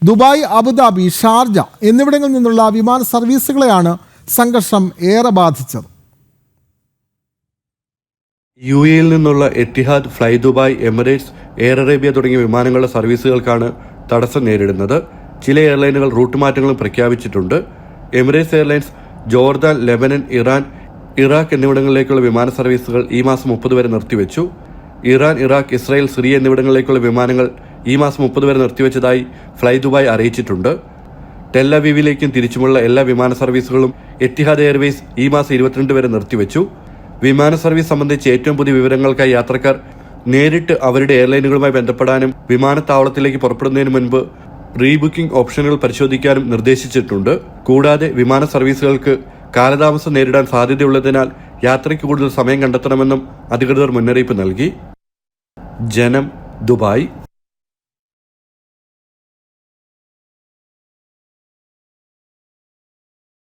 Dubai, Abu Dhabi, Sharjah എന്നിവിടങ്ങളിൽ നിന്നുള്ള വിമാന സർവീസുകളെയാണ് സംഘർഷം ഏറെ ബാധിച്ചത്. യുഎഇയിൽ നിന്നുള്ള Etihad, fly Dubai, Emirates, air Arabia തുടങ്ങിയ വിമാനങ്ങളുടെ സർവീസുകൾക്കാണ് തടസ്സം നേരിടുന്നത്. ചില എയർലൈനുകൾ റൂട്ട് മാറ്റങ്ങളും പ്രഖ്യാപിച്ചിട്ടുണ്ട്. Emirates Airlines Jordan, Lebanon, Iran, Iraq എന്നിവിടങ്ങളിലേക്കുള്ള വിമാന സർവീസുകൾ ഈ മാസം 30 വരെ നിർത്തിവെച്ചു. ഇറാൻ, ഇറാഖ്, ഇസ്രായേൽ, സിറിയ എന്നിവിടങ്ങളിലേക്കുള്ള വിമാനങ്ങൾ ഈ മാസം 30 വരെ നിർത്തിവെച്ചതായി ഫ്ലൈ ദുബായ് അറിയിച്ചിട്ടുണ്ട്. ടെൽ അവീവിലേക്കും തിരിച്ചുമുള്ള എല്ലാ വിമാന സർവീസുകളും എത്തിഹാദ് എയർവേസ് ഈ മാസം 22 വരെ നിർത്തിവെച്ചു. വിമാന സർവീസ് സംബന്ധിച്ച് ഏറ്റവും പുതിയ വിവരങ്ങൾക്കായി യാത്രക്കാർ നേരിട്ട് അവരുടെ എയർലൈനുകളുമായി ബന്ധപ്പെടാനും വിമാനത്താവളത്തിലേക്ക് പുറപ്പെടുന്നതിന് മുൻപ് പ്രീ ബുക്കിംഗ് ഓപ്ഷനുകൾ പരിശോധിക്കാനും നിർദ്ദേശിച്ചിട്ടുണ്ട്. കൂടാതെ വിമാന സർവീസുകൾക്ക് കാലതാമസം നേരിടാൻ സാധ്യതയുള്ളതിനാൽ യാത്രയ്ക്ക് കൂടുതൽ സമയം കണ്ടെത്തണമെന്നും അധികൃതർ മുന്നറിയിപ്പ് നൽകി. ജനം, ദുബായ്.